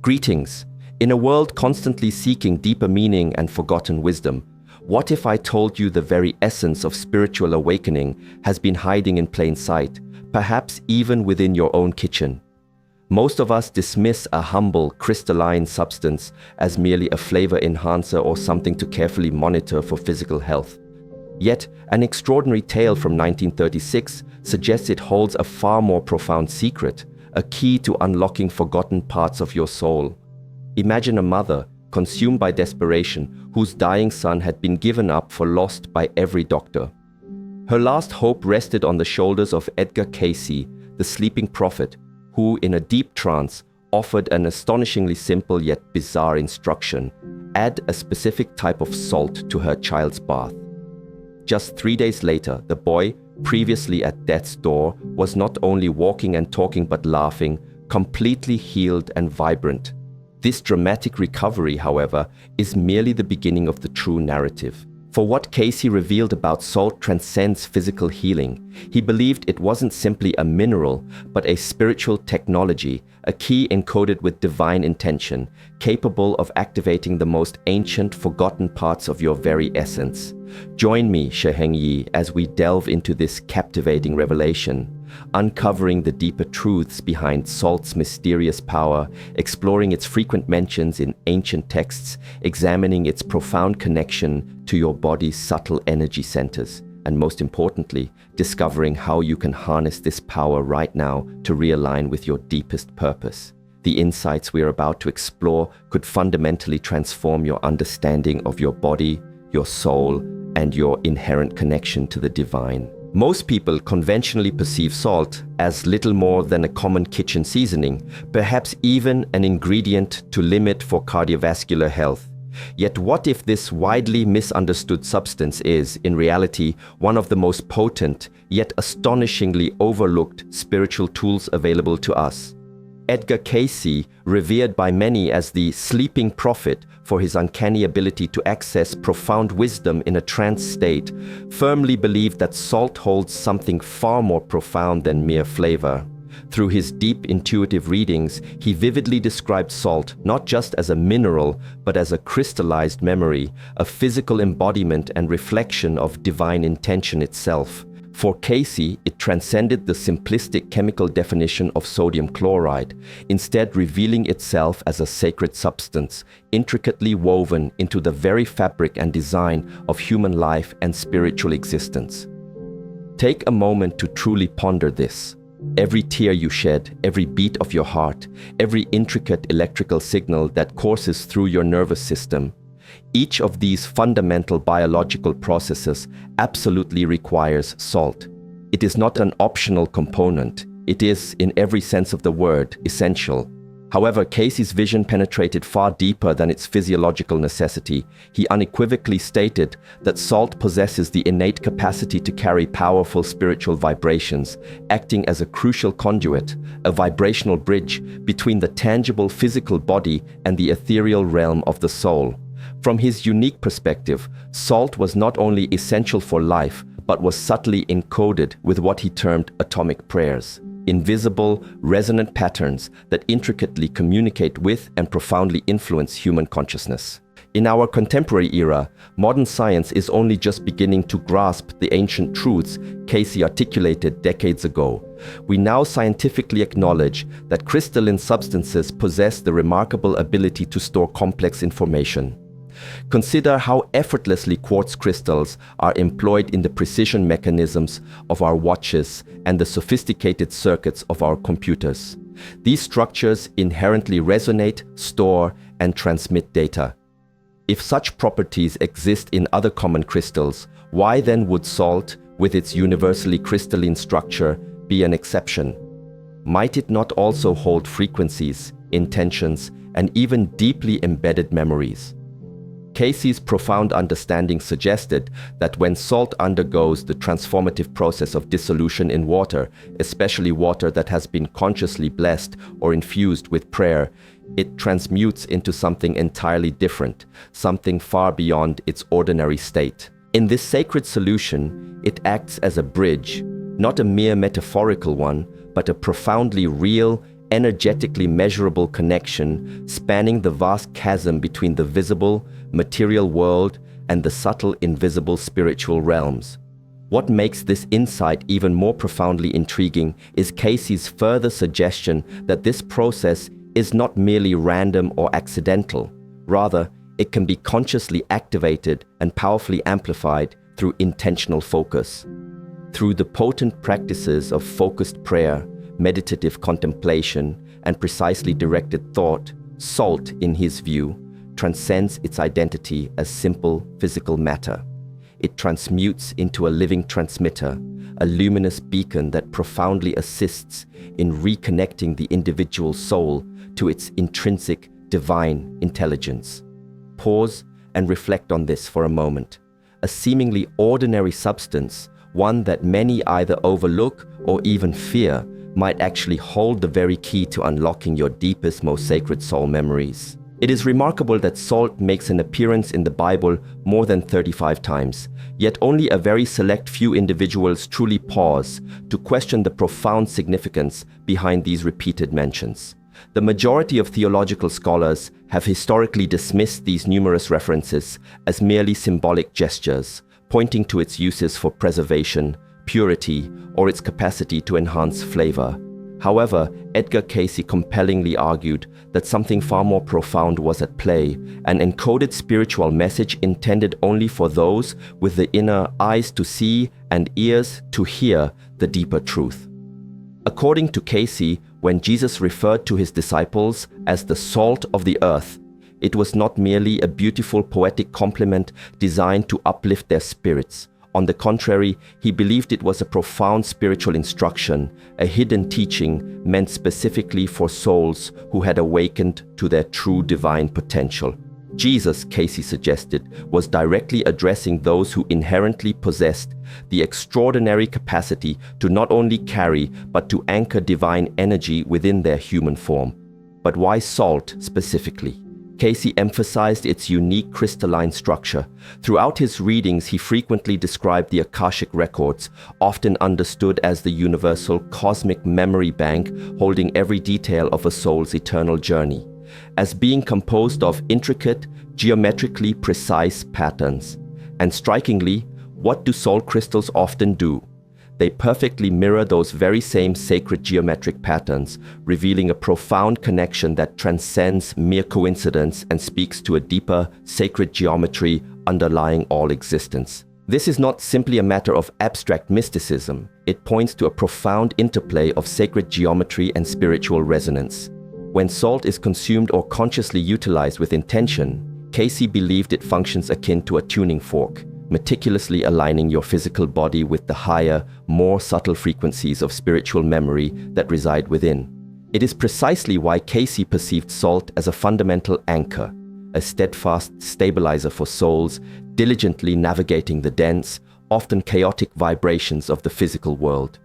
Greetings. In a world constantly seeking deeper meaning and forgotten wisdom, what if I told you the very essence of spiritual awakening has been hiding in plain sight, perhaps even within your own kitchen? Most of us dismiss a humble, crystalline substance as merely a flavor enhancer or something to carefully monitor for physical health. Yet, an extraordinary tale from 1936 suggests it holds a far more profound secret, a key to unlocking forgotten parts of your soul. Imagine a mother, consumed by desperation, whose dying son had been given up for lost by every doctor. Her last hope rested on the shoulders of Edgar Cayce, the sleeping prophet, who, in a deep trance, offered an astonishingly simple yet bizarre instruction: add a specific type of salt to her child's bath. Just 3 days later, the boy, previously at death's door, was not only walking and talking but laughing, completely healed and vibrant. This dramatic recovery, however, is merely the beginning of the true narrative. For what Cayce revealed about salt transcends physical healing. He believed it wasn't simply a mineral, but a spiritual technology, a key encoded with divine intention, capable of activating the most ancient, forgotten parts of your very essence. Join me, Shi Heng Yi, as we delve into this captivating revelation, uncovering the deeper truths behind salt's mysterious power, exploring its frequent mentions in ancient texts, examining its profound connection to your body's subtle energy centers, and most importantly, discovering how you can harness this power right now to realign with your deepest purpose. The insights we are about to explore could fundamentally transform your understanding of your body, your soul, and your inherent connection to the divine. Most people conventionally perceive salt as little more than a common kitchen seasoning, perhaps even an ingredient to limit for cardiovascular health. Yet what if this widely misunderstood substance is, in reality, one of the most potent, yet astonishingly overlooked spiritual tools available to us? Edgar Cayce, revered by many as the sleeping prophet for his uncanny ability to access profound wisdom in a trance state, firmly believed that salt holds something far more profound than mere flavor. Through his deep intuitive readings, he vividly described salt not just as a mineral, but as a crystallized memory, a physical embodiment and reflection of divine intention itself. For Cayce, it transcended the simplistic chemical definition of sodium chloride, instead revealing itself as a sacred substance, intricately woven into the very fabric and design of human life and spiritual existence. Take a moment to truly ponder this. Every tear you shed, every beat of your heart, every intricate electrical signal that courses through your nervous system, each of these fundamental biological processes absolutely requires salt. It is not an optional component. It is, in every sense of the word, essential. However, Cayce's vision penetrated far deeper than its physiological necessity. He unequivocally stated that salt possesses the innate capacity to carry powerful spiritual vibrations, acting as a crucial conduit, a vibrational bridge between the tangible physical body and the ethereal realm of the soul. From his unique perspective, salt was not only essential for life, but was subtly encoded with what he termed atomic prayers, invisible, resonant patterns that intricately communicate with and profoundly influence human consciousness. In our contemporary era, modern science is only just beginning to grasp the ancient truths Cayce articulated decades ago. We now scientifically acknowledge that crystalline substances possess the remarkable ability to store complex information. Consider how effortlessly quartz crystals are employed in the precision mechanisms of our watches and the sophisticated circuits of our computers. These structures inherently resonate, store, and transmit data. If such properties exist in other common crystals, why then would salt, with its universally crystalline structure, be an exception? Might it not also hold frequencies, intentions, and even deeply embedded memories? Cayce's profound understanding suggested that when salt undergoes the transformative process of dissolution in water, especially water that has been consciously blessed or infused with prayer, it transmutes into something entirely different, something far beyond its ordinary state. In this sacred solution, it acts as a bridge, not a mere metaphorical one, but a profoundly real, energetically measurable connection spanning the vast chasm between the visible, material world and the subtle, invisible spiritual realms. What makes this insight even more profoundly intriguing is Casey's further suggestion that this process is not merely random or accidental. Rather, it can be consciously activated and powerfully amplified through intentional focus. Through the potent practices of focused prayer, meditative contemplation, and precisely directed thought, salt, in his view, transcends its identity as simple physical matter. It transmutes into a living transmitter, a luminous beacon that profoundly assists in reconnecting the individual soul to its intrinsic divine intelligence. Pause and reflect on this for a moment. A seemingly ordinary substance, one that many either overlook or even fear, might actually hold the very key to unlocking your deepest, most sacred soul memories. It is remarkable that salt makes an appearance in the Bible more than 35 times, yet only a very select few individuals truly pause to question the profound significance behind these repeated mentions. The majority of theological scholars have historically dismissed these numerous references as merely symbolic gestures, pointing to its uses for preservation, purity, or its capacity to enhance flavor. However, Edgar Cayce compellingly argued that something far more profound was at play, an encoded spiritual message intended only for those with the inner eyes to see and ears to hear the deeper truth. According to Cayce, when Jesus referred to his disciples as the salt of the earth, it was not merely a beautiful poetic compliment designed to uplift their spirits. On the contrary, he believed it was a profound spiritual instruction, a hidden teaching meant specifically for souls who had awakened to their true divine potential. Jesus, Cayce suggested, was directly addressing those who inherently possessed the extraordinary capacity to not only carry but to anchor divine energy within their human form. But why salt specifically? Cayce emphasized its unique crystalline structure. Throughout his readings, he frequently described the Akashic records, often understood as the universal cosmic memory bank holding every detail of a soul's eternal journey, as being composed of intricate, geometrically precise patterns. And strikingly, what do salt crystals often do? They perfectly mirror those very same sacred geometric patterns, revealing a profound connection that transcends mere coincidence and speaks to a deeper, sacred geometry underlying all existence. This is not simply a matter of abstract mysticism. It points to a profound interplay of sacred geometry and spiritual resonance. When salt is consumed or consciously utilized with intention, Cayce believed it functions akin to a tuning fork, meticulously aligning your physical body with the higher, more subtle frequencies of spiritual memory that reside within. It is precisely why Cayce perceived salt as a fundamental anchor, a steadfast stabilizer for souls diligently navigating the dense, often chaotic vibrations of the physical world.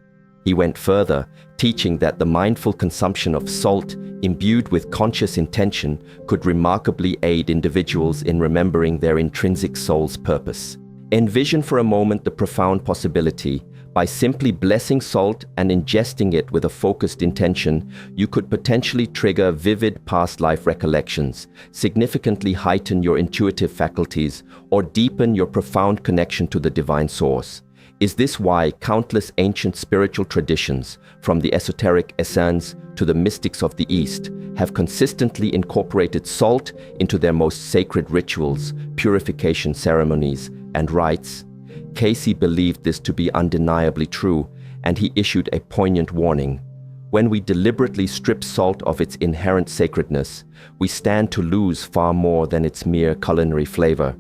He went further, teaching that the mindful consumption of salt, imbued with conscious intention, could remarkably aid individuals in remembering their intrinsic soul's purpose. Envision for a moment the profound possibility. By simply blessing salt and ingesting it with a focused intention, you could potentially trigger vivid past life recollections, significantly heighten your intuitive faculties, or deepen your profound connection to the divine source. Is this why countless ancient spiritual traditions, from the esoteric Essenes to the mystics of the East, have consistently incorporated salt into their most sacred rituals, purification ceremonies, and rites? Cayce believed this to be undeniably true, and he issued a poignant warning. When we deliberately strip salt of its inherent sacredness, we stand to lose far more than its mere culinary flavor.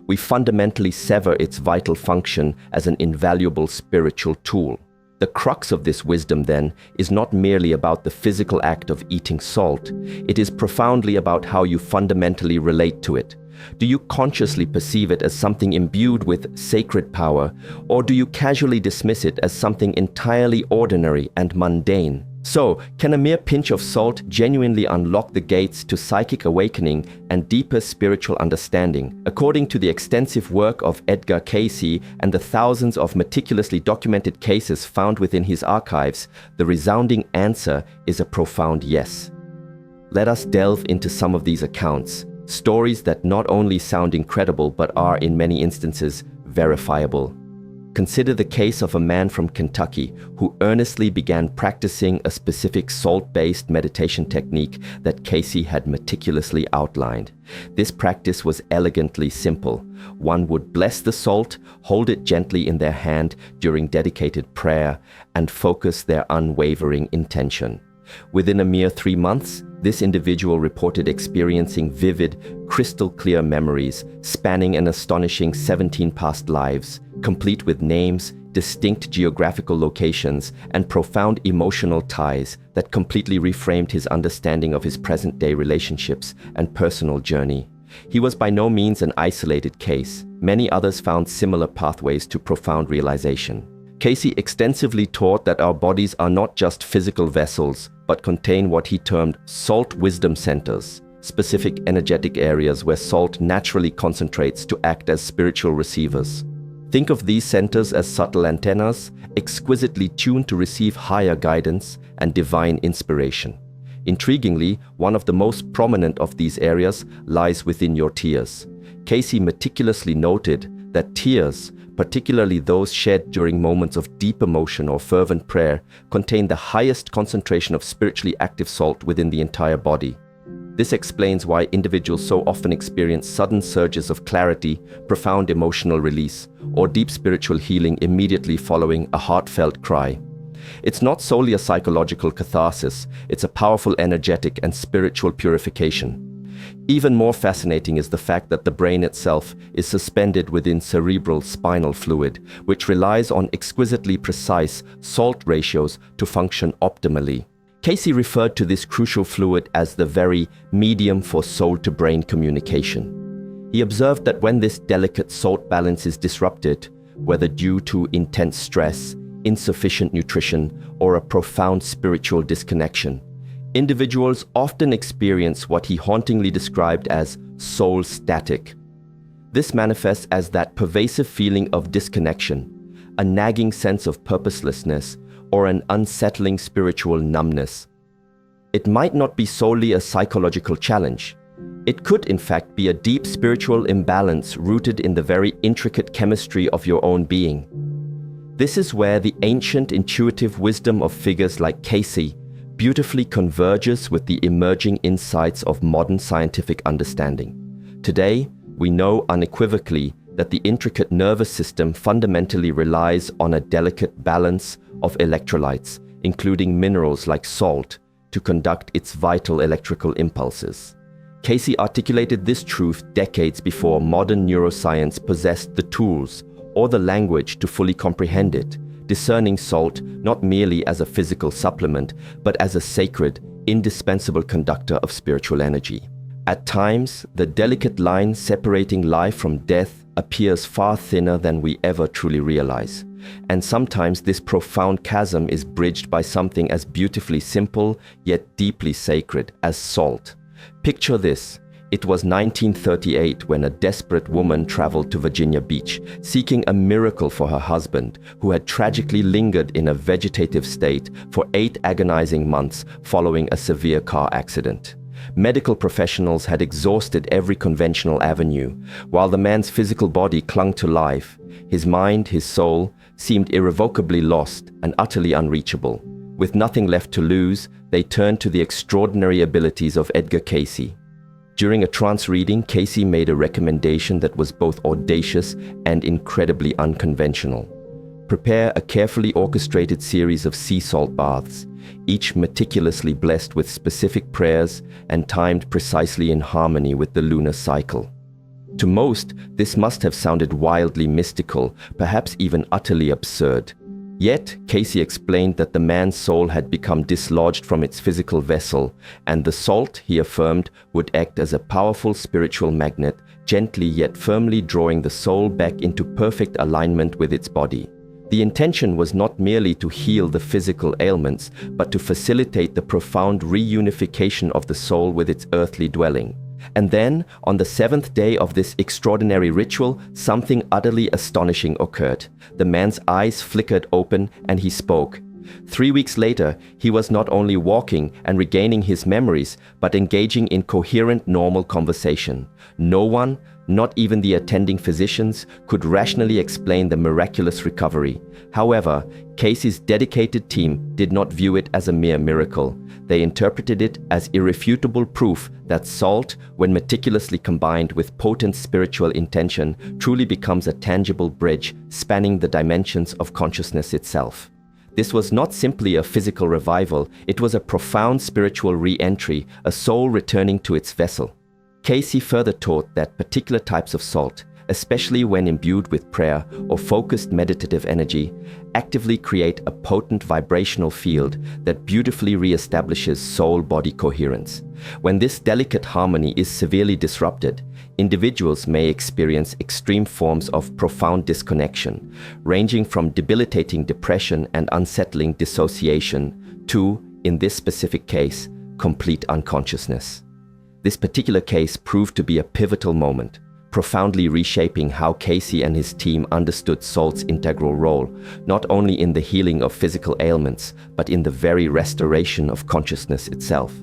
We fundamentally sever its vital function as an invaluable spiritual tool. The crux of this wisdom, then, is not merely about the physical act of eating salt. It is profoundly about how you fundamentally relate to it. Do you consciously perceive it as something imbued with sacred power, or do you casually dismiss it as something entirely ordinary and mundane? So, can a mere pinch of salt genuinely unlock the gates to psychic awakening and deeper spiritual understanding? According to the extensive work of Edgar Cayce and the thousands of meticulously documented cases found within his archives, the resounding answer is a profound yes. Let us delve into some of these accounts, stories that not only sound incredible but are, in many instances, verifiable. Consider the case of a man from Kentucky who earnestly began practicing a specific salt-based meditation technique that Cayce had meticulously outlined. This practice was elegantly simple. One would bless the salt, hold it gently in their hand during dedicated prayer, and focus their unwavering intention. Within a mere 3 months, this individual reported experiencing vivid, crystal-clear memories spanning an astonishing 17 past lives, complete with names, distinct geographical locations, and profound emotional ties that completely reframed his understanding of his present-day relationships and personal journey. He was by no means an isolated case. Many others found similar pathways to profound realization. Cayce extensively taught that our bodies are not just physical vessels, but contain what he termed salt wisdom centers, specific energetic areas where salt naturally concentrates to act as spiritual receivers. Think of these centers as subtle antennas, exquisitely tuned to receive higher guidance and divine inspiration. Intriguingly, one of the most prominent of these areas lies within your tears. Cayce meticulously noted that tears, particularly those shed during moments of deep emotion or fervent prayer, contain the highest concentration of spiritually active salt within the entire body. This explains why individuals so often experience sudden surges of clarity, profound emotional release, or deep spiritual healing immediately following a heartfelt cry. It's not solely a psychological catharsis, it's a powerful energetic and spiritual purification. Even more fascinating is the fact that the brain itself is suspended within cerebral spinal fluid, which relies on exquisitely precise salt ratios to function optimally. Cayce referred to this crucial fluid as the very medium for soul-to-brain communication. He observed that when this delicate salt balance is disrupted, whether due to intense stress, insufficient nutrition, or a profound spiritual disconnection, individuals often experience what he hauntingly described as soul static. This manifests as that pervasive feeling of disconnection, a nagging sense of purposelessness, or an unsettling spiritual numbness. It might not be solely a psychological challenge. It could, in fact, be a deep spiritual imbalance rooted in the very intricate chemistry of your own being. This is where the ancient intuitive wisdom of figures like Cayce beautifully converges with the emerging insights of modern scientific understanding. Today, we know unequivocally that the intricate nervous system fundamentally relies on a delicate balance of electrolytes, including minerals like salt, to conduct its vital electrical impulses. Cayce articulated this truth decades before modern neuroscience possessed the tools or the language to fully comprehend it, discerning salt not merely as a physical supplement, but as a sacred, indispensable conductor of spiritual energy. At times, the delicate line separating life from death appears far thinner than we ever truly realize. And sometimes this profound chasm is bridged by something as beautifully simple yet deeply sacred as salt. Picture this. It was 1938 when a desperate woman traveled to Virginia Beach, seeking a miracle for her husband, who had tragically lingered in a vegetative state for 8 agonizing months following a severe car accident. Medical professionals had exhausted every conventional avenue, while the man's physical body clung to life. His mind, his soul, seemed irrevocably lost and utterly unreachable. With nothing left to lose, they turned to the extraordinary abilities of Edgar Cayce. During a trance reading, Cayce made a recommendation that was both audacious and incredibly unconventional. Prepare a carefully orchestrated series of sea salt baths, each meticulously blessed with specific prayers and timed precisely in harmony with the lunar cycle. To most, this must have sounded wildly mystical, perhaps even utterly absurd. Yet, Cayce explained that the man's soul had become dislodged from its physical vessel, and the salt, he affirmed, would act as a powerful spiritual magnet, gently yet firmly drawing the soul back into perfect alignment with its body. The intention was not merely to heal the physical ailments, but to facilitate the profound reunification of the soul with its earthly dwelling. And then, on the seventh day of this extraordinary ritual, something utterly astonishing occurred. The man's eyes flickered open and he spoke. 3 weeks later, he was not only walking and regaining his memories, but engaging in coherent, normal conversation. No one, not even the attending physicians, could rationally explain the miraculous recovery. However, Casey's dedicated team did not view it as a mere miracle. They interpreted it as irrefutable proof that salt, when meticulously combined with potent spiritual intention, truly becomes a tangible bridge spanning the dimensions of consciousness itself. This was not simply a physical revival, it was a profound spiritual re-entry, a soul returning to its vessel. Casey further taught that particular types of salt, especially when imbued with prayer or focused meditative energy, actively create a potent vibrational field that beautifully reestablishes soul-body coherence. When this delicate harmony is severely disrupted, individuals may experience extreme forms of profound disconnection, ranging from debilitating depression and unsettling dissociation to, in this specific case, complete unconsciousness. This particular case proved to be a pivotal moment, profoundly reshaping how Casey and his team understood salt's integral role, not only in the healing of physical ailments, but in the very restoration of consciousness itself.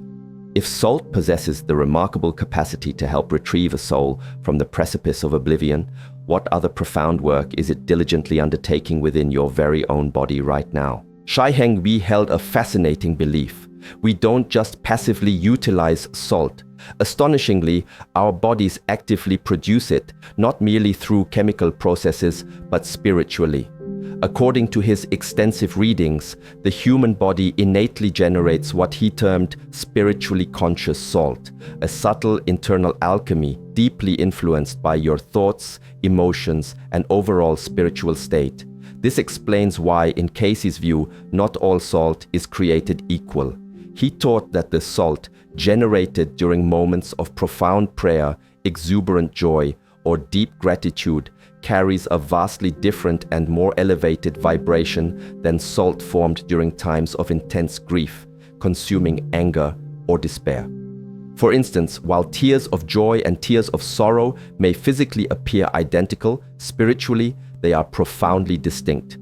If salt possesses the remarkable capacity to help retrieve a soul from the precipice of oblivion, what other profound work is it diligently undertaking within your very own body right now? Shi Heng Yi held a fascinating belief. We don't just passively utilize salt. Astonishingly, our bodies actively produce it, not merely through chemical processes, but spiritually. According to his extensive readings, the human body innately generates what he termed spiritually conscious salt, a subtle internal alchemy deeply influenced by your thoughts, emotions, and overall spiritual state. This explains why, in Casey's view, not all salt is created equal. He taught that the salt, generated during moments of profound prayer, exuberant joy, or deep gratitude, carries a vastly different and more elevated vibration than salt formed during times of intense grief, consuming anger, or despair. For instance, while tears of joy and tears of sorrow may physically appear identical, spiritually, they are profoundly distinct.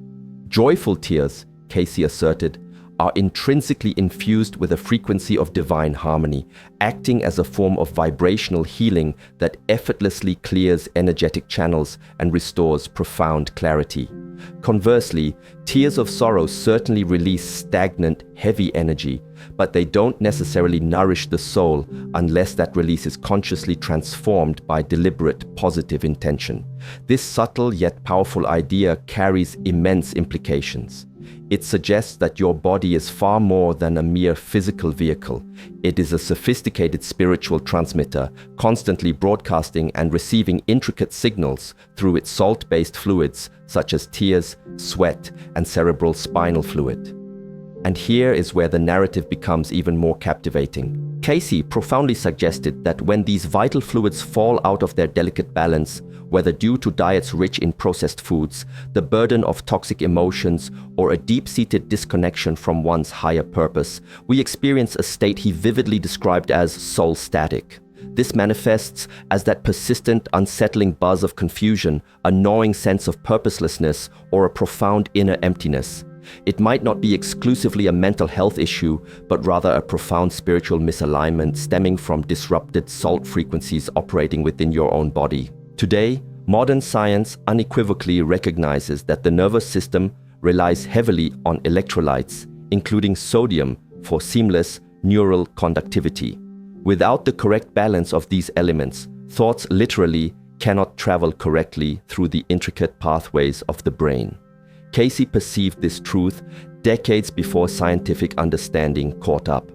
Joyful tears, Casey asserted, are intrinsically infused with a frequency of divine harmony, acting as a form of vibrational healing that effortlessly clears energetic channels and restores profound clarity. Conversely, tears of sorrow certainly release stagnant, heavy energy, but they don't necessarily nourish the soul unless that release is consciously transformed by deliberate, positive intention. This subtle yet powerful idea carries immense implications. It suggests that your body is far more than a mere physical vehicle. It is a sophisticated spiritual transmitter, constantly broadcasting and receiving intricate signals through its salt-based fluids such as tears, sweat, and cerebral spinal fluid. And here is where the narrative becomes even more captivating. Casey profoundly suggested that when these vital fluids fall out of their delicate balance, whether due to diets rich in processed foods, the burden of toxic emotions, or a deep-seated disconnection from one's higher purpose, we experience a state he vividly described as soul static. This manifests as that persistent, unsettling buzz of confusion, a gnawing sense of purposelessness, or a profound inner emptiness. It might not be exclusively a mental health issue, but rather a profound spiritual misalignment stemming from disrupted salt frequencies operating within your own body. Today, modern science unequivocally recognizes that the nervous system relies heavily on electrolytes, including sodium, for seamless neural conductivity. Without the correct balance of these elements, thoughts literally cannot travel correctly through the intricate pathways of the brain. Casey perceived this truth decades before scientific understanding caught up.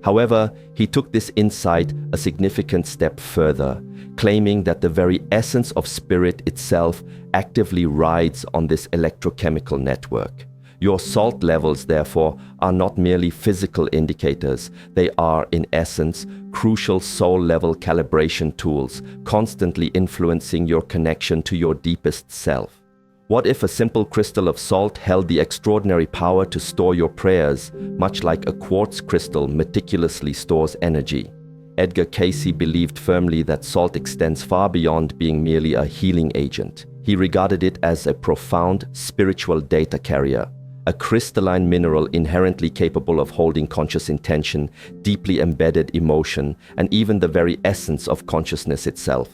However, he took this insight a significant step further, claiming that the very essence of spirit itself actively rides on this electrochemical network. Your salt levels, therefore, are not merely physical indicators. They are, in essence, crucial soul-level calibration tools, constantly influencing your connection to your deepest self. What if a simple crystal of salt held the extraordinary power to store your prayers, much like a quartz crystal meticulously stores energy? Edgar Cayce believed firmly that salt extends far beyond being merely a healing agent. He regarded it as a profound spiritual data carrier, a crystalline mineral inherently capable of holding conscious intention, deeply embedded emotion, and even the very essence of consciousness itself.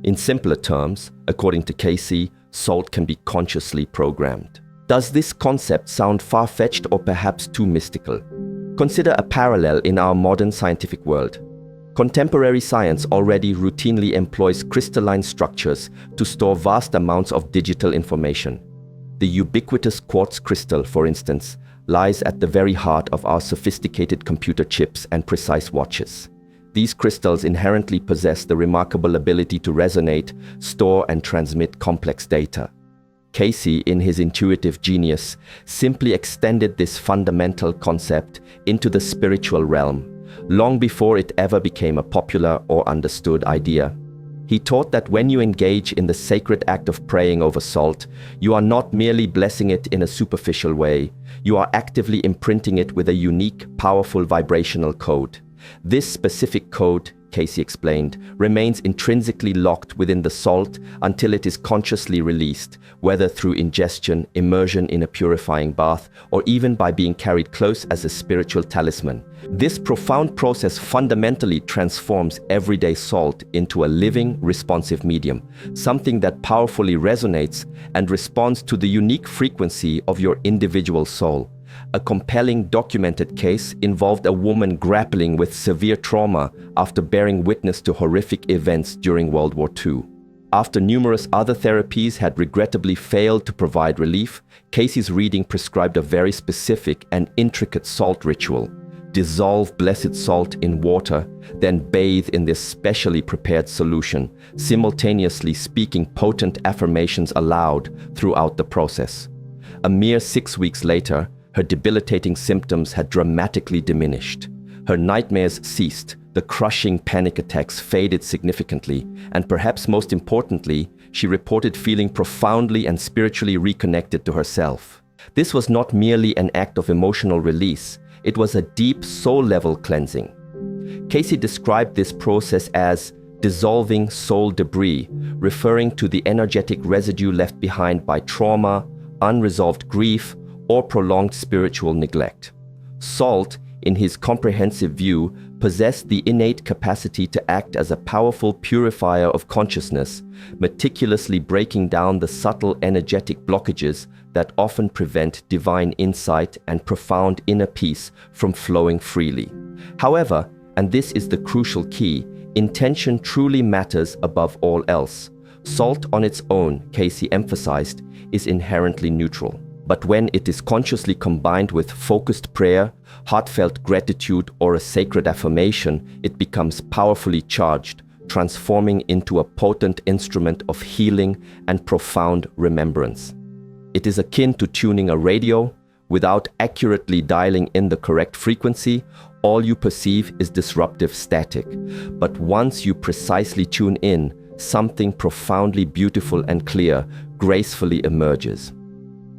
In simpler terms, according to Cayce, salt can be consciously programmed. Does this concept sound far-fetched or perhaps too mystical? Consider a parallel in our modern scientific world. Contemporary science already routinely employs crystalline structures to store vast amounts of digital information. The ubiquitous quartz crystal, for instance, lies at the very heart of our sophisticated computer chips and precise watches. These crystals inherently possess the remarkable ability to resonate, store, and transmit complex data. Cayce, in his intuitive genius, simply extended this fundamental concept into the spiritual realm, long before it ever became a popular or understood idea. He taught that when you engage in the sacred act of praying over salt, you are not merely blessing it in a superficial way, you are actively imprinting it with a unique, powerful vibrational code. This specific code, Cayce explained, remains intrinsically locked within the salt until it is consciously released, whether through ingestion, immersion in a purifying bath, or even by being carried close as a spiritual talisman. This profound process fundamentally transforms everyday salt into a living, responsive medium, something that powerfully resonates and responds to the unique frequency of your individual soul. A compelling documented case involved a woman grappling with severe trauma after bearing witness to horrific events during World War II. After numerous other therapies had regrettably failed to provide relief, Cayce's reading prescribed a very specific and intricate salt ritual. Dissolve blessed salt in water, then bathe in this specially prepared solution, simultaneously speaking potent affirmations aloud throughout the process. A mere 6 weeks later, her debilitating symptoms had dramatically diminished. Her nightmares ceased, the crushing panic attacks faded significantly, and perhaps most importantly, she reported feeling profoundly and spiritually reconnected to herself. This was not merely an act of emotional release, it was a deep soul-level cleansing. Cayce described this process as dissolving soul debris, referring to the energetic residue left behind by trauma, unresolved grief, or prolonged spiritual neglect. Salt, in his comprehensive view, possessed the innate capacity to act as a powerful purifier of consciousness, meticulously breaking down the subtle energetic blockages that often prevent divine insight and profound inner peace from flowing freely. However, and this is the crucial key, intention truly matters above all else. Salt on its own, Cayce emphasized, is inherently neutral. But when it is consciously combined with focused prayer, heartfelt gratitude, or a sacred affirmation, it becomes powerfully charged, transforming into a potent instrument of healing and profound remembrance. It is akin to tuning a radio. Without accurately dialing in the correct frequency, all you perceive is disruptive static. But once you precisely tune in, something profoundly beautiful and clear gracefully emerges.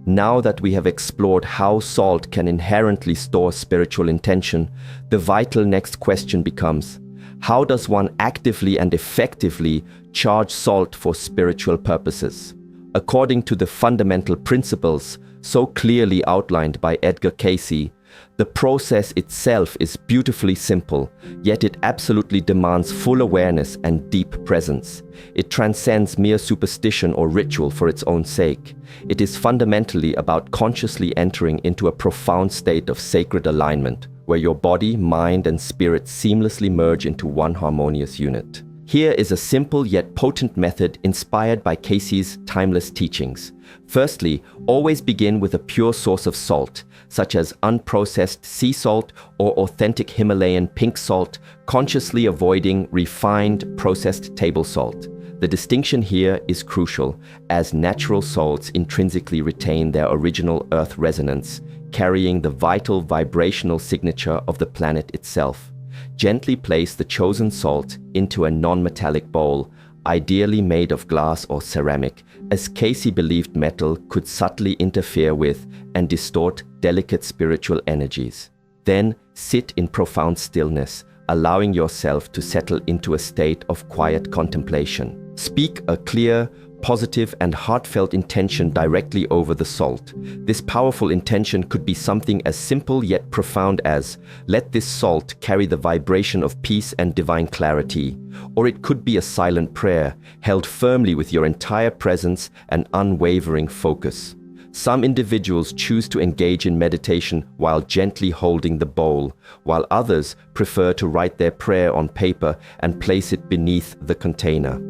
Now that we have explored how salt can inherently store spiritual intention, the vital next question becomes, how does one actively and effectively charge salt for spiritual purposes? According to the fundamental principles so clearly outlined by Edgar Cayce, the process itself is beautifully simple, yet it absolutely demands full awareness and deep presence. It transcends mere superstition or ritual for its own sake. It is fundamentally about consciously entering into a profound state of sacred alignment, where your body, mind, and spirit seamlessly merge into one harmonious unit. Here is a simple yet potent method inspired by Cayce's timeless teachings. Firstly, always begin with a pure source of salt, such as unprocessed sea salt or authentic Himalayan pink salt, consciously avoiding refined, processed table salt. The distinction here is crucial, as natural salts intrinsically retain their original earth resonance, carrying the vital vibrational signature of the planet itself. Gently place the chosen salt into a non-metallic bowl, ideally made of glass or ceramic, as Casey believed metal could subtly interfere with and distort delicate spiritual energies. Then sit in profound stillness, allowing yourself to settle into a state of quiet contemplation. Speak a clear, positive and heartfelt intention directly over the salt. This powerful intention could be something as simple yet profound as, "Let this salt carry the vibration of peace and divine clarity." Or it could be a silent prayer, held firmly with your entire presence and unwavering focus. Some individuals choose to engage in meditation while gently holding the bowl, while others prefer to write their prayer on paper and place it beneath the container.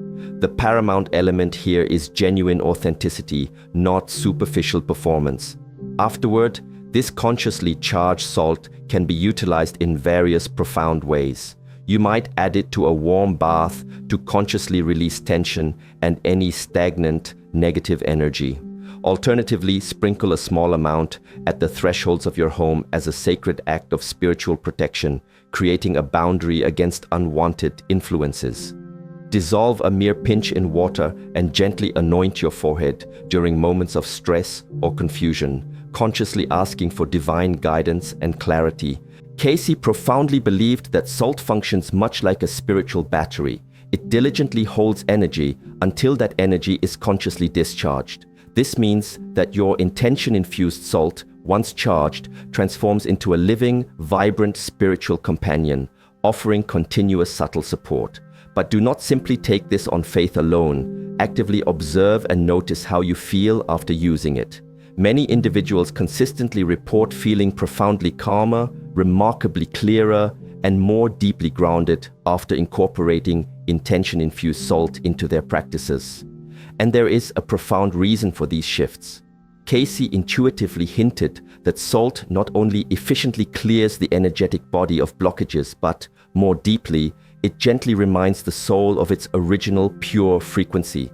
The paramount element here is genuine authenticity, not superficial performance. Afterward, this consciously charged salt can be utilized in various profound ways. You might add it to a warm bath to consciously release tension and any stagnant, negative energy. Alternatively, sprinkle a small amount at the thresholds of your home as a sacred act of spiritual protection, creating a boundary against unwanted influences. Dissolve a mere pinch in water and gently anoint your forehead during moments of stress or confusion, consciously asking for divine guidance and clarity. Casey profoundly believed that salt functions much like a spiritual battery. It diligently holds energy until that energy is consciously discharged. This means that your intention-infused salt, once charged, transforms into a living, vibrant spiritual companion, offering continuous subtle support. But do not simply take this on faith alone. Actively observe and notice how you feel after using it. Many individuals consistently report feeling profoundly calmer, remarkably clearer, and more deeply grounded after incorporating intention-infused salt into their practices. And there is a profound reason for these shifts. Casey intuitively hinted that salt not only efficiently clears the energetic body of blockages, but, more deeply, it gently reminds the soul of its original pure frequency.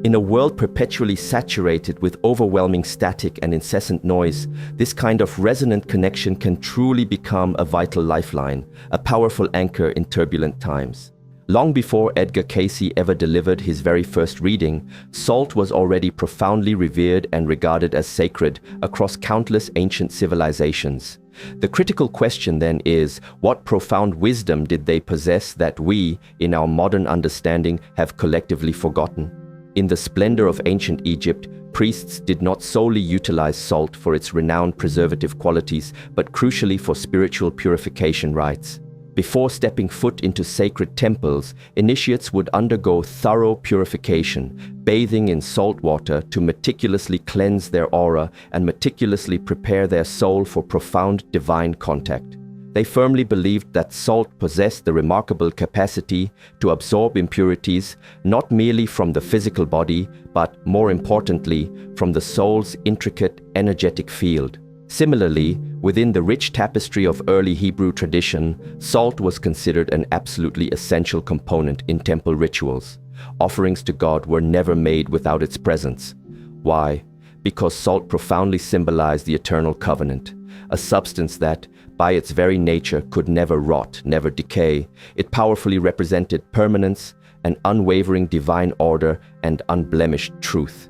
In a world perpetually saturated with overwhelming static and incessant noise, this kind of resonant connection can truly become a vital lifeline, a powerful anchor in turbulent times. Long before Edgar Casey ever delivered his very first reading, salt was already profoundly revered and regarded as sacred across countless ancient civilizations. The critical question then is, what profound wisdom did they possess that we, in our modern understanding, have collectively forgotten? In the splendor of ancient Egypt, priests did not solely utilize salt for its renowned preservative qualities, but crucially for spiritual purification rites. Before stepping foot into sacred temples, initiates would undergo thorough purification, bathing in salt water to meticulously cleanse their aura and meticulously prepare their soul for profound divine contact. They firmly believed that salt possessed the remarkable capacity to absorb impurities, not merely from the physical body, but, more importantly, from the soul's intricate energetic field. Similarly, within the rich tapestry of early Hebrew tradition, salt was considered an absolutely essential component in temple rituals. Offerings to God were never made without its presence. Why? Because salt profoundly symbolized the eternal covenant, a substance that, by its very nature, could never rot, never decay. It powerfully represented permanence, an unwavering divine order, and unblemished truth.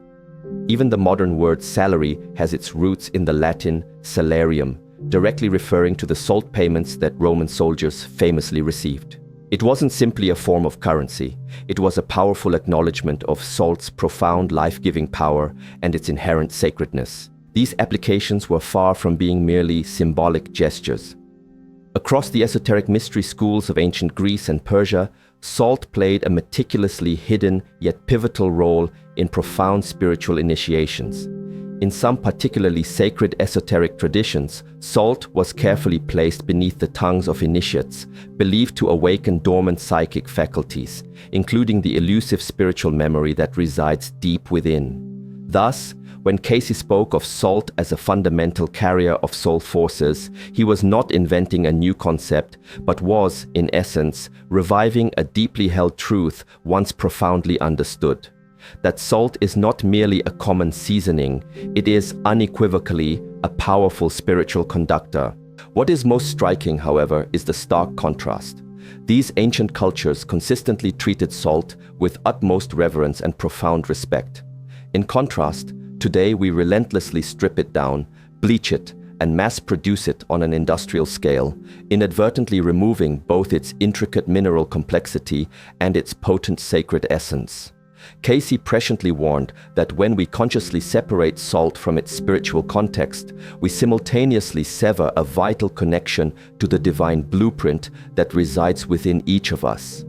Even the modern word salary has its roots in the Latin salarium, directly referring to the salt payments that Roman soldiers famously received. It wasn't simply a form of currency. It was a powerful acknowledgement of salt's profound life-giving power and its inherent sacredness. These applications were far from being merely symbolic gestures. Across the esoteric mystery schools of ancient Greece and Persia, salt played a meticulously hidden yet pivotal role in profound spiritual initiations. In some particularly sacred esoteric traditions, salt was carefully placed beneath the tongues of initiates, believed to awaken dormant psychic faculties, including the elusive spiritual memory that resides deep within. Thus, when Casey spoke of salt as a fundamental carrier of soul forces, he was not inventing a new concept, but was, in essence, reviving a deeply held truth once profoundly understood. That salt is not merely a common seasoning, it is unequivocally a powerful spiritual conductor. What is most striking, however, is the stark contrast. These ancient cultures consistently treated salt with utmost reverence and profound respect. In contrast, today we relentlessly strip it down, bleach it, and mass-produce it on an industrial scale, inadvertently removing both its intricate mineral complexity and its potent sacred essence. Casey presciently warned that when we consciously separate salt from its spiritual context, we simultaneously sever a vital connection to the divine blueprint that resides within each of us.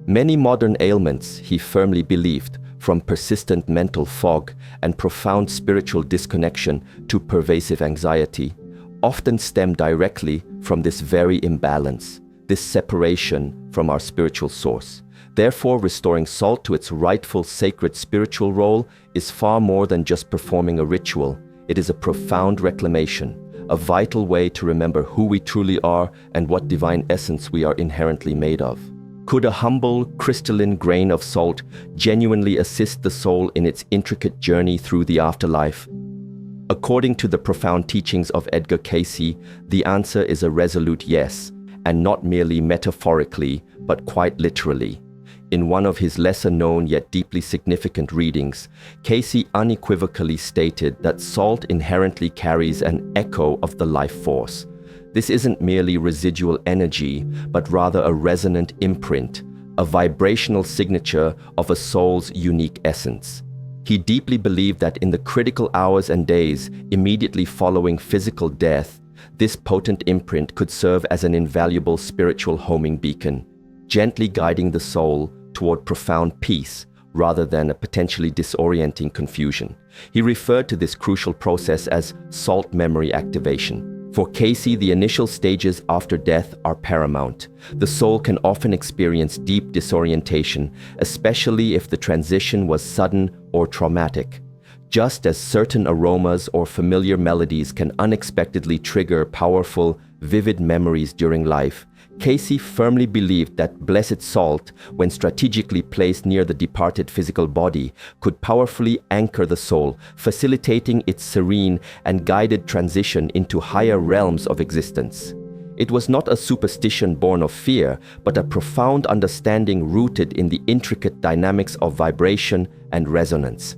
Many modern ailments, he firmly believed, from persistent mental fog and profound spiritual disconnection to pervasive anxiety, often stem directly from this very imbalance, this separation from our spiritual source. Therefore, restoring salt to its rightful sacred spiritual role is far more than just performing a ritual. It is a profound reclamation, a vital way to remember who we truly are and what divine essence we are inherently made of. Could a humble, crystalline grain of salt genuinely assist the soul in its intricate journey through the afterlife? According to the profound teachings of Edgar Cayce, the answer is a resolute yes, and not merely metaphorically, but quite literally. In one of his lesser-known yet deeply significant readings, Cayce unequivocally stated that salt inherently carries an echo of the life force. This isn't merely residual energy, but rather a resonant imprint, a vibrational signature of a soul's unique essence. He deeply believed that in the critical hours and days immediately following physical death, this potent imprint could serve as an invaluable spiritual homing beacon, gently guiding the soul toward profound peace rather than a potentially disorienting confusion. He referred to this crucial process as salt memory activation. For Cayce, the initial stages after death are paramount. The soul can often experience deep disorientation, especially if the transition was sudden or traumatic. Just as certain aromas or familiar melodies can unexpectedly trigger powerful, vivid memories during life, Cayce firmly believed that blessed salt, when strategically placed near the departed physical body, could powerfully anchor the soul, facilitating its serene and guided transition into higher realms of existence. It was not a superstition born of fear, but a profound understanding rooted in the intricate dynamics of vibration and resonance.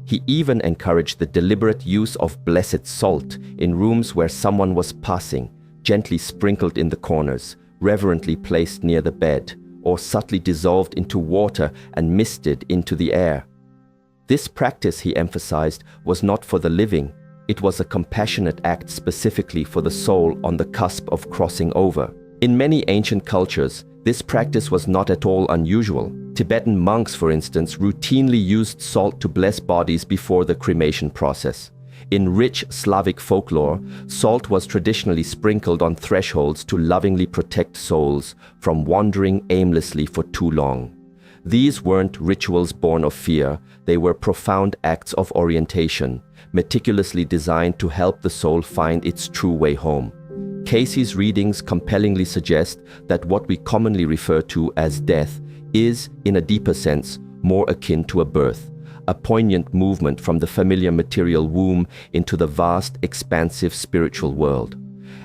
He even encouraged the deliberate use of blessed salt in rooms where someone was passing, gently sprinkled in the corners, reverently placed near the bed, or subtly dissolved into water and misted into the air. This practice, he emphasized, was not for the living. It was a compassionate act specifically for the soul on the cusp of crossing over. In many ancient cultures, this practice was not at all unusual. Tibetan monks, for instance, routinely used salt to bless bodies before the cremation process. In rich Slavic folklore, salt was traditionally sprinkled on thresholds to lovingly protect souls from wandering aimlessly for too long. These weren't rituals born of fear, they were profound acts of orientation, meticulously designed to help the soul find its true way home. Cayce's readings compellingly suggest that what we commonly refer to as death is, in a deeper sense, more akin to a birth, a poignant movement from the familiar material womb into the vast, expansive spiritual world.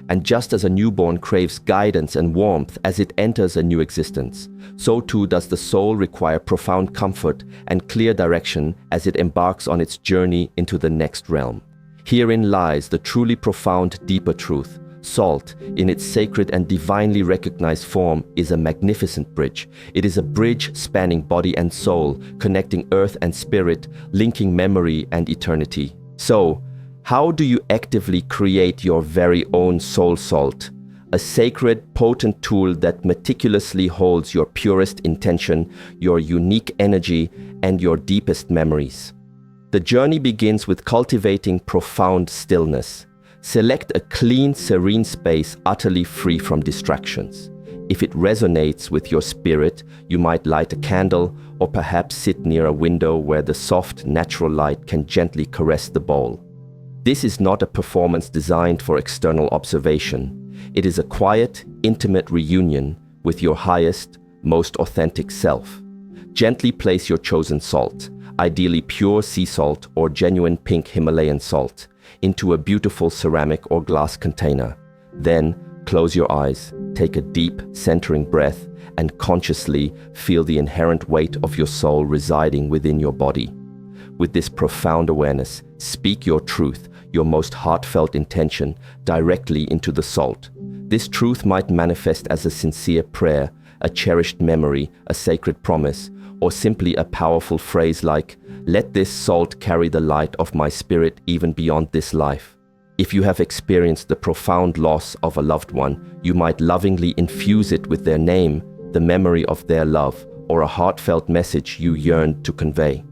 And just as a newborn craves guidance and warmth as it enters a new existence, so too does the soul require profound comfort and clear direction as it embarks on its journey into the next realm. Herein lies the truly profound, deeper truth. Salt, in its sacred and divinely recognized form, is a magnificent bridge. It is a bridge spanning body and soul, connecting earth and spirit, linking memory and eternity. So, how do you actively create your very own soul salt? A sacred, potent tool that meticulously holds your purest intention, your unique energy, and your deepest memories. The journey begins with cultivating profound stillness. Select a clean, serene space utterly free from distractions. If it resonates with your spirit, you might light a candle or perhaps sit near a window where the soft, natural light can gently caress the bowl. This is not a performance designed for external observation. It is a quiet, intimate reunion with your highest, most authentic self. Gently place your chosen salt, ideally pure sea salt or genuine pink Himalayan salt, into a beautiful ceramic or glass container. Then, close your eyes, take a deep, centering breath and consciously feel the inherent weight of your soul residing within your body. With this profound awareness, speak your truth, your most heartfelt intention, directly into the salt. This truth might manifest as a sincere prayer, a cherished memory, a sacred promise, or simply a powerful phrase like, "Let this salt carry the light of my spirit even beyond this life." If you have experienced the profound loss of a loved one, you might lovingly infuse it with their name, the memory of their love, or a heartfelt message you yearned to convey.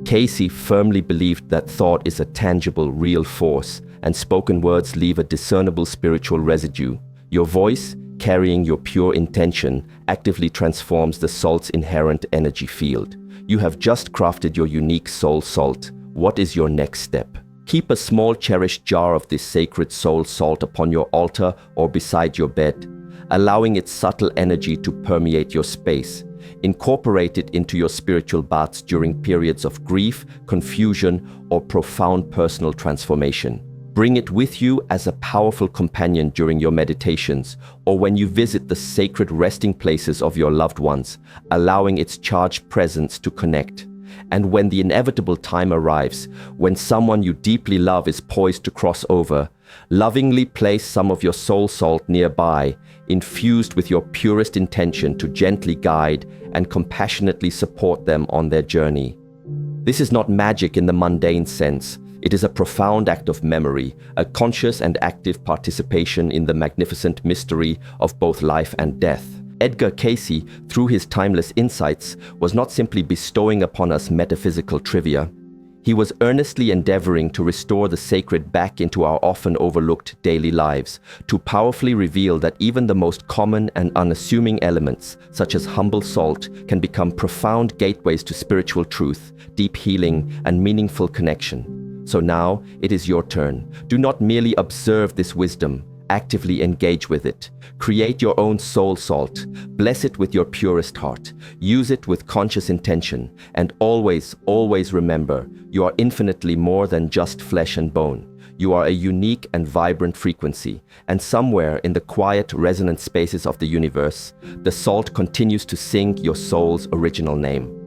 Casey firmly believed that thought is a tangible, real force, and spoken words leave a discernible spiritual residue. Your voice, carrying your pure intention, actively transforms the salt's inherent energy field. You have just crafted your unique soul salt. What is your next step? Keep a small cherished jar of this sacred soul salt upon your altar or beside your bed, allowing its subtle energy to permeate your space. Incorporate it into your spiritual baths during periods of grief, confusion, or profound personal transformation. Bring it with you as a powerful companion during your meditations or when you visit the sacred resting places of your loved ones, allowing its charged presence to connect. And when the inevitable time arrives, when someone you deeply love is poised to cross over, lovingly place some of your soul salt nearby, infused with your purest intention to gently guide and compassionately support them on their journey. This is not magic in the mundane sense. It is a profound act of memory, a conscious and active participation in the magnificent mystery of both life and death. Edgar Cayce, through his timeless insights, was not simply bestowing upon us metaphysical trivia. He was earnestly endeavoring to restore the sacred back into our often overlooked daily lives, to powerfully reveal that even the most common and unassuming elements, such as humble salt, can become profound gateways to spiritual truth, deep healing, and meaningful connection. So now, it is your turn. Do not merely observe this wisdom. Actively engage with it. Create your own soul salt. Bless it with your purest heart. Use it with conscious intention. And always, always remember, you are infinitely more than just flesh and bone. You are a unique and vibrant frequency. And somewhere in the quiet, resonant spaces of the universe, the salt continues to sing your soul's original name.